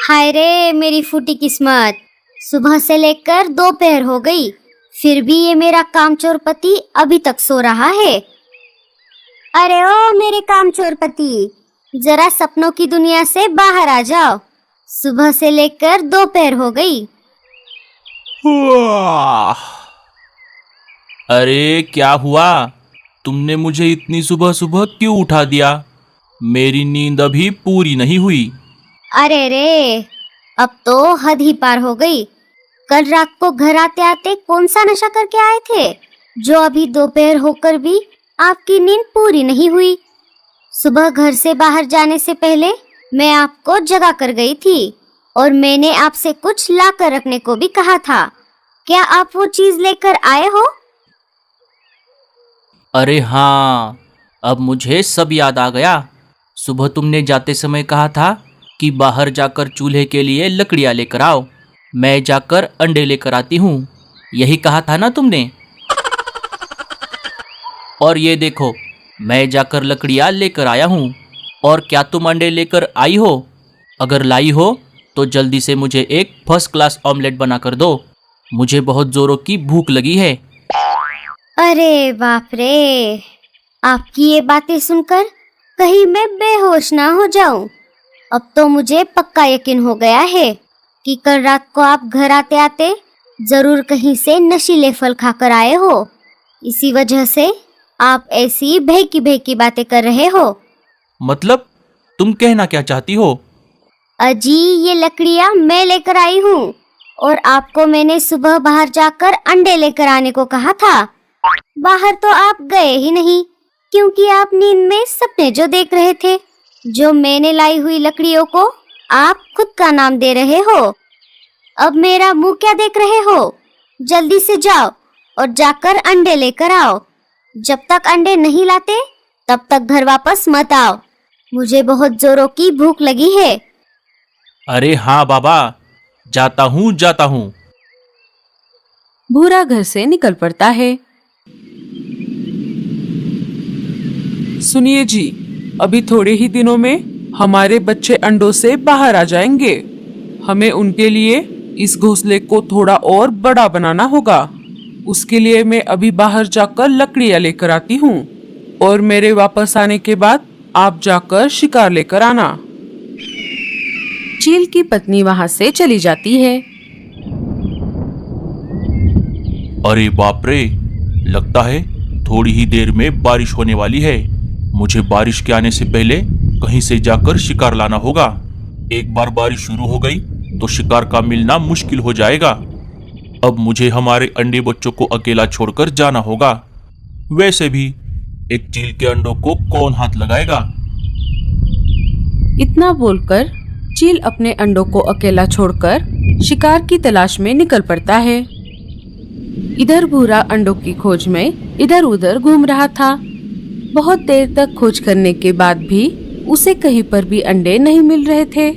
हाय रे मेरी फूटी किस्मत। सुबह से लेकर दोपहर हो गई, फिर भी ये मेरा कामचोर पति अभी तक सो रहा है। अरे ओ मेरे कामचोर पति, जरा सपनों की दुनिया से बाहर आ जाओ। सुबह से लेकर दोपहर हो गई। अरे क्या हुआ? तुमने मुझे इतनी सुबह सुबह क्यों उठा दिया? मेरी नींद अभी पूरी नहीं हुई। अरे रे, अब तो हद ही पार हो गई। कल रात को घर आते आते कौन सा नशा करके आए थे, जो अभी दोपहर होकर भी आपकी नींद पूरी नहीं हुई। सुबह घर से बाहर जाने से पहले मैं आपको जगा कर गई थी और मैंने आपसे कुछ ला कर रखने को भी कहा था। क्या आप वो चीज लेकर आए हो? अरे हाँ, अब मुझे सब याद आ गया। सुबह तुमने जाते समय कहा था कि बाहर जाकर चूल्हे के लिए लकड़ियाँ लेकर आओ, मैं जाकर अंडे लेकर आती हूँ। यही कहा था ना तुमने? और ये देखो, मैं जाकर लकड़ियाँ लेकर आया हूँ। और क्या तुम अंडे लेकर आई हो? अगर लाई हो तो जल्दी से मुझे एक फर्स्ट क्लास ऑमलेट बना कर दो। मुझे बहुत जोरों की भूख लगी है। अरे बाप रे, आपकी ये बातें सुनकर कहीं मैं बेहोश ना हो जाऊं। अब तो मुझे पक्का यकीन हो गया है कि कल रात को आप घर आते आते जरूर कहीं से नशीले फल खाकर आए हो। इसी वजह से आप ऐसी भेकी भेकी बातें कर रहे हो। मतलब तुम कहना क्या चाहती हो? अजी, ये लकड़ियाँ मैं लेकर आई हूँ और आपको मैंने सुबह बाहर जाकर अंडे लेकर आने को कहा था। बाहर तो आप गए ही नहीं, क्योंकि आप नींद में सपने जो देख रहे थे। जो मैंने लाई हुई लकड़ियों को आप खुद का नाम दे रहे हो। अब मेरा मुंह क्या देख रहे हो? जल्दी से जाओ और जाकर अंडे लेकर आओ। जब तक अंडे नहीं लाते तब तक घर वापस मत आओ। मुझे बहुत जोरों की भूख लगी है। अरे हाँ बाबा, जाता हूँ। भूरा घर से निकल पड़ता है। सुनिए जी, अभी थोड़े ही दिनों में हमारे बच्चे अंडों से बाहर आ जाएंगे। हमें उनके लिए इस घोंसले को थोड़ा और बड़ा बनाना होगा। उसके लिए मैं अभी बाहर जाकर लकड़ियाँ लेकर आती हूँ और मेरे वापस आने के बाद आप जाकर शिकार लेकर आना। चील की पत्नी वहाँ से चली जाती है। अरे बाप रे, लगता है थोड़ी ही देर में बारिश होने वाली है। मुझे बारिश के आने से पहले कहीं से जाकर शिकार लाना होगा। एक बार बारिश शुरू हो गई तो शिकार का मिलना मुश्किल हो जाएगा। अब मुझे हमारे अंडे बच्चों को अकेला छोड़कर जाना होगा। वैसे भी एक चील के अंडों को कौन हाथ लगाएगा? इतना बोलकर चील अपने अंडों को अकेला छोड़कर शिकार की तलाश में निकल पड़ता है। इधर भूरा अंडों की खोज में इधर उधर घूम रहा था। बहुत देर तक खोज करने के बाद भी उसे कहीं पर भी अंडे नहीं मिल रहे थे।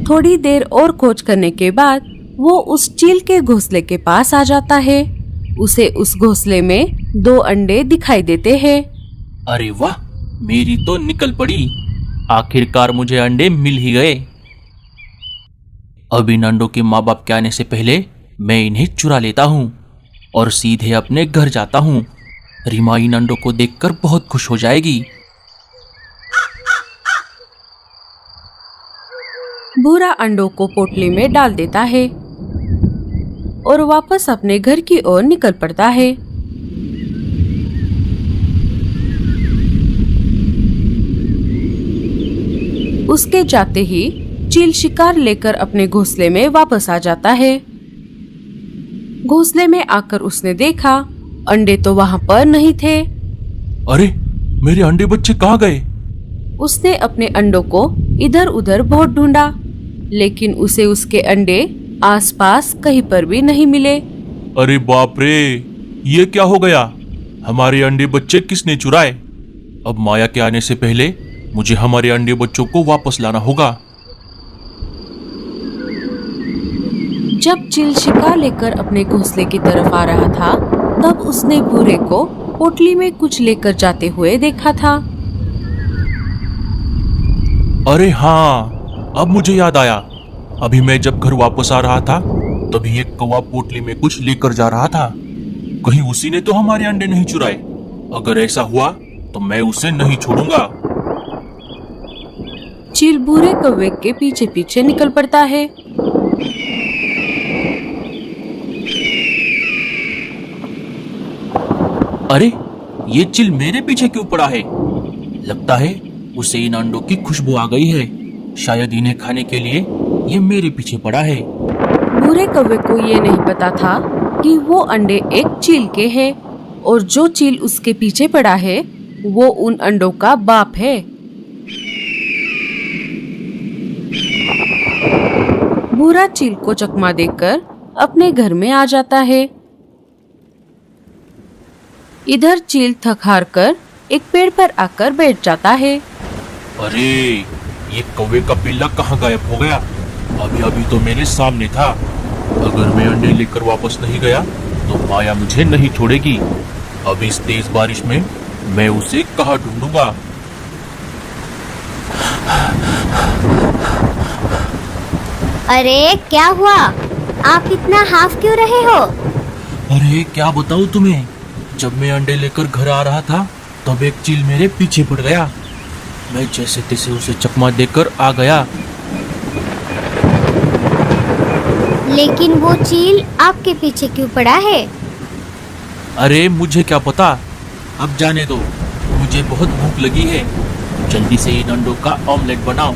थोड़ी देर और खोज करने के बाद वो उस चील के घोंसले के पास आ जाता है। उसे उस घोंसले में 2 अंडे दिखाई देते हैं। अरे वाह, मेरी तो निकल पड़ी। आखिरकार मुझे अंडे मिल ही गए। अब इन अंडों के माँ बाप के आने से पहले मैं इन्हें चुरा लेता हूँ और सीधे अपने घर जाता हूँ। रीमा इन अंडों को देखकर बहुत खुश हो जाएगी। भूरा अंडों को पोटली में डाल देता है और वापस अपने घर की ओर निकल पड़ता है। उसके जाते ही चील शिकार लेकर अपने घोंसले में वापस आ जाता है। घोंसले में आकर उसने देखा अंडे तो वहाँ पर नहीं थे। अरे, मेरे अंडे बच्चे कहाँ गए? उसने अपने अंडों को इधर उधर बहुत ढूंढा, लेकिन उसे उसके अंडे आसपास कहीं पर भी नहीं मिले। अरे बाप रे, ये क्या हो गया? हमारे अंडे बच्चे किसने चुराए? अब माया के आने से पहले मुझे हमारे अंडे बच्चों को वापस लाना होगा। जब चील शिकार लेकर अपने घोंसले की तरफ आ रहा था, तब उसने भूरे को पोटली में कुछ लेकर जाते हुए देखा था। अरे हाँ, अब मुझे याद आया। अभी मैं जब घर वापस आ रहा था तभी एक कौवा पोटली में कुछ लेकर जा रहा था। कहीं उसी ने तो हमारे अंडे नहीं चुराए। अगर ऐसा हुआ तो मैं उसे नहीं छोड़ूंगा। चील भूरे कौवे के पीछे पीछे निकल पड़ता है। अरे ये चील मेरे पीछे क्यों पड़ा है? लगता है उसे इन अंडों की खुशबू आ गई है। शायद इन्हें खाने के लिए ये मेरे पीछे पड़ा है। भूरे कौवे को ये नहीं पता था कि वो अंडे एक चील के हैं और जो चील उसके पीछे पड़ा है वो उन अंडों का बाप है। भूरा चील को चकमा देकर अपने घर में आ जाता है। इधर चील थक हार कर एक पेड़ पर आकर बैठ जाता है। अरे ये कौवे का पिल्ला कहाँ गायब हो गया? अभी अभी तो मेरे सामने था। अगर मैं अंडे लेकर वापस नहीं गया तो माया मुझे नहीं छोड़ेगी। अब इस तेज बारिश में मैं उसे कहाँ ढूंढूंगा? अरे क्या हुआ? आप इतना हाफ क्यों रहे हो? अरे क्या बताऊं तुम्हें, जब मैं अंडे लेकर घर आ रहा था तब एक चील मेरे पीछे पड़ गया। मैं जैसे तैसे उसे चकमा देकर आ गया। लेकिन वो चील आपके पीछे क्यों पड़ा है? अरे मुझे क्या पता, अब जाने दो। मुझे बहुत भूख लगी है। जल्दी से इन अंडों का ऑमलेट बनाओ।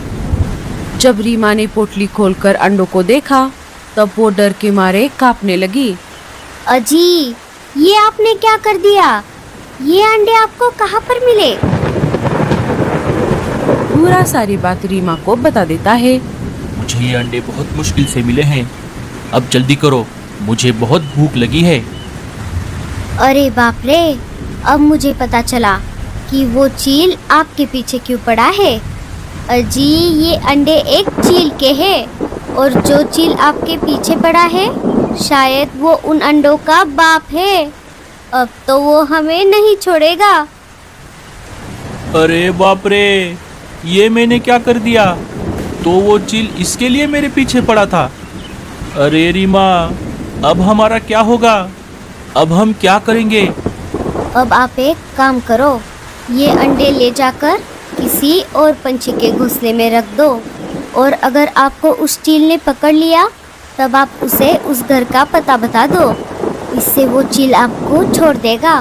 जब रीमा ने पोटली खोलकर अंडों को देखा तब वो डर के मारे कांपने लगी। अजी, ये आपने क्या कर दिया? ये अंडे आपको कहाँ पर मिले? भूरा सारी बात रीमा को बता देता है। मुझे ये अंडे बहुत मुश्किल से मिले हैं। अब जल्दी करो, मुझे बहुत भूख लगी है। अरे बाप रे, अब मुझे पता चला कि वो चील आपके पीछे क्यों पड़ा है। अजी, ये अंडे एक चील के हैं और जो चील आपके पीछे पड़ा है शायद वो उन अंडों का बाप है। अब तो वो हमें नहीं छोड़ेगा। अरे बाप रे, ये मैंने क्या कर दिया? तो वो चील इसके लिए मेरे पीछे पड़ा था। अरे रीमा, अब हमारा क्या होगा? अब हम क्या करेंगे? अब आप एक काम करो, ये अंडे ले जाकर किसी और पंछी के घोंसले में रख दो और अगर आपको उस चील ने पकड़ लिया तब आप उसे उस घर का पता बता दो। इससे वो चील आपको छोड़ देगा।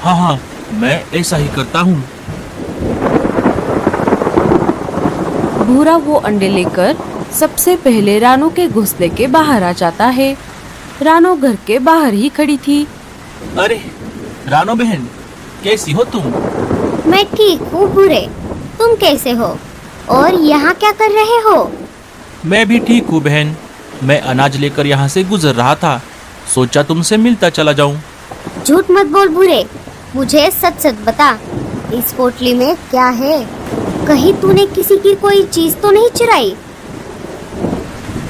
हाँ हाँ, मैं ऐसा ही करता हूँ। भूरा वो अंडे लेकर सबसे पहले रानो के घोंसले के बाहर आ जाता है। रानो घर के बाहर ही खड़ी थी। अरे रानो बहन, कैसी हो तुम? मैं ठीक हूँ भूरे, तुम कैसे हो और यहाँ क्या कर रहे हो? मैं भी ठीक हूँ बहन। मैं अनाज लेकर यहाँ से गुजर रहा था, सोचा तुमसे मिलता चला जाऊँ। झूठ मत बोल भूरे, मुझे सच सच बता, इस पोटली में क्या है? कहीं तूने किसी की कोई चीज तो नहीं चुराई?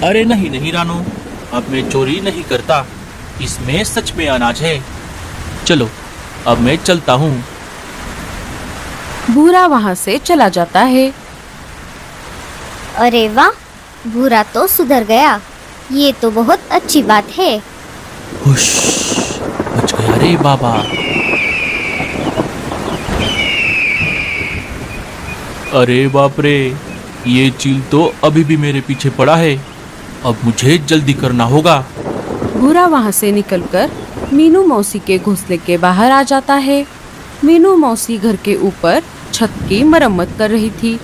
अरे नहीं नहीं रानो, अब मैं चोरी नहीं करता। इसमें सच में अनाज है। चलो अब मैं चलता हूँ। भूरा वहाँ से चला जाता है। अरे वाह, भूरा तो सुधर गया। ये तो बहुत अच्छी बात है। हुश, बच गया रे बाबा। अरे बाप रे, ये चील तो अभी भी मेरे पीछे पड़ा है। अब मुझे जल्दी करना होगा। भूरा वहाँ से निकलकर मीनू मौसी के घोंसले के बाहर आ जाता है। मीनू मौसी घर के ऊपर छत की मरम्मत कर रही थी।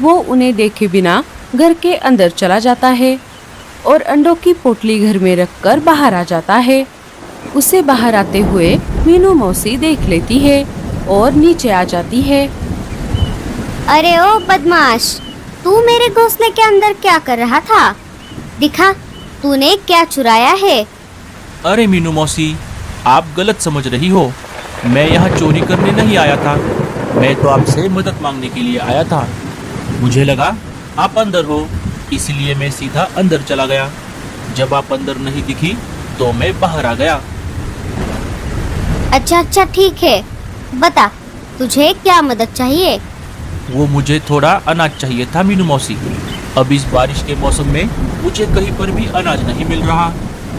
वो उन्हें देखे बिना घर के अंदर चला जाता है और अंडों की पोटली घर में रखकर बाहर आ जाता है। उसे बाहर आते हुए मीनू मौसी देख लेती है और नीचे आ जाती है। अरे ओ बदमाश, तू मेरे घोंसले के अंदर क्या कर रहा था? दिखा, तूने क्या चुराया है? अरे मीनू मौसी, आप गलत समझ रही हो। मैं यहाँ चोरी करने नहीं आया था। मैं तो आपसे मदद मांगने के लिए आया था। मुझे लगा आप अंदर हो, इसलिए मैं सीधा अंदर चला गया। जब आप अंदर नहीं दिखी तो मैं बाहर आ गया। अच्छा ठीक है, बता तुझे क्या मदद चाहिए? वो मुझे थोड़ा अनाज चाहिए था मीनू मौसी। अब इस बारिश के मौसम में मुझे कहीं पर भी अनाज नहीं मिल रहा।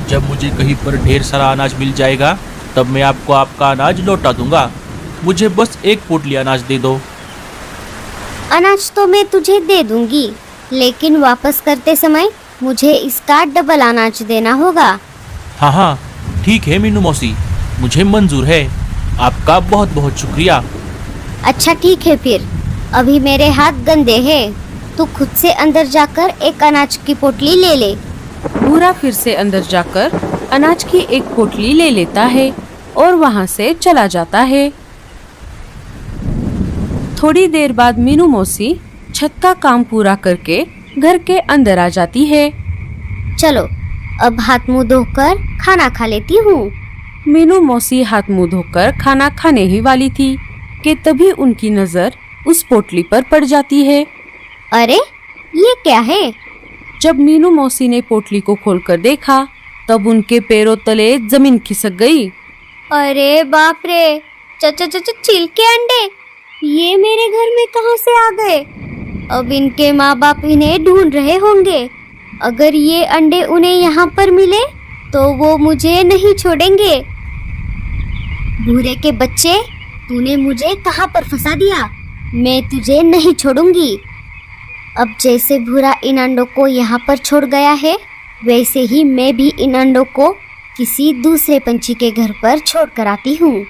जब मुझे कहीं पर ढेर सारा अनाज मिल जाएगा तब मैं आपको आपका अनाज लौटा दूंगा। मुझे बस एक पोटली अनाज दे दो। अनाज तो मैं तुझे दे दूंगी, लेकिन वापस करते समय मुझे इसका डबल अनाज देना होगा। हाँ हाँ ठीक है मीनू मौसी, मुझे मंजूर है। आपका बहुत बहुत शुक्रिया। अच्छा ठीक है फिर, अभी मेरे हाथ गंदे हैं, तू खुद से अंदर जाकर एक अनाज की पोटली ले ले। भूरा फिर से अंदर जाकर अनाज की एक पोटली ले लेता है और वहाँ से चला जाता है। थोड़ी देर बाद मीनू मौसी छत का काम पूरा करके घर के अंदर आ जाती है। चलो अब हाथ मुंह धोकर खाना खा लेती हूँ। मीनू मौसी हाथ मुंह धोकर खाना खाने ही वाली थी कि तभी उनकी नजर उस पोटली पर पड़ जाती है। अरे ये क्या है? जब मीनू मौसी ने पोटली को खोलकर देखा तब उनके पैरों तले जमीन खिसक गई। अरे बाप रे, चील के अंडे ये मेरे घर में कहाँ से आ गए? अब इनके माँ बाप इन्हें ढूंढ रहे होंगे। अगर ये अंडे उन्हें यहाँ पर मिले तो वो मुझे नहीं छोड़ेंगे। भूरे के बच्चे, तूने मुझे कहाँ पर फंसा दिया? मैं तुझे नहीं छोड़ूंगी। अब जैसे भूरा इन अंडों को यहाँ पर छोड़ गया है, वैसे ही मैं भी इन अंडों को किसी दूसरे पंछी के घर पर छोड़ कर आती हूँ।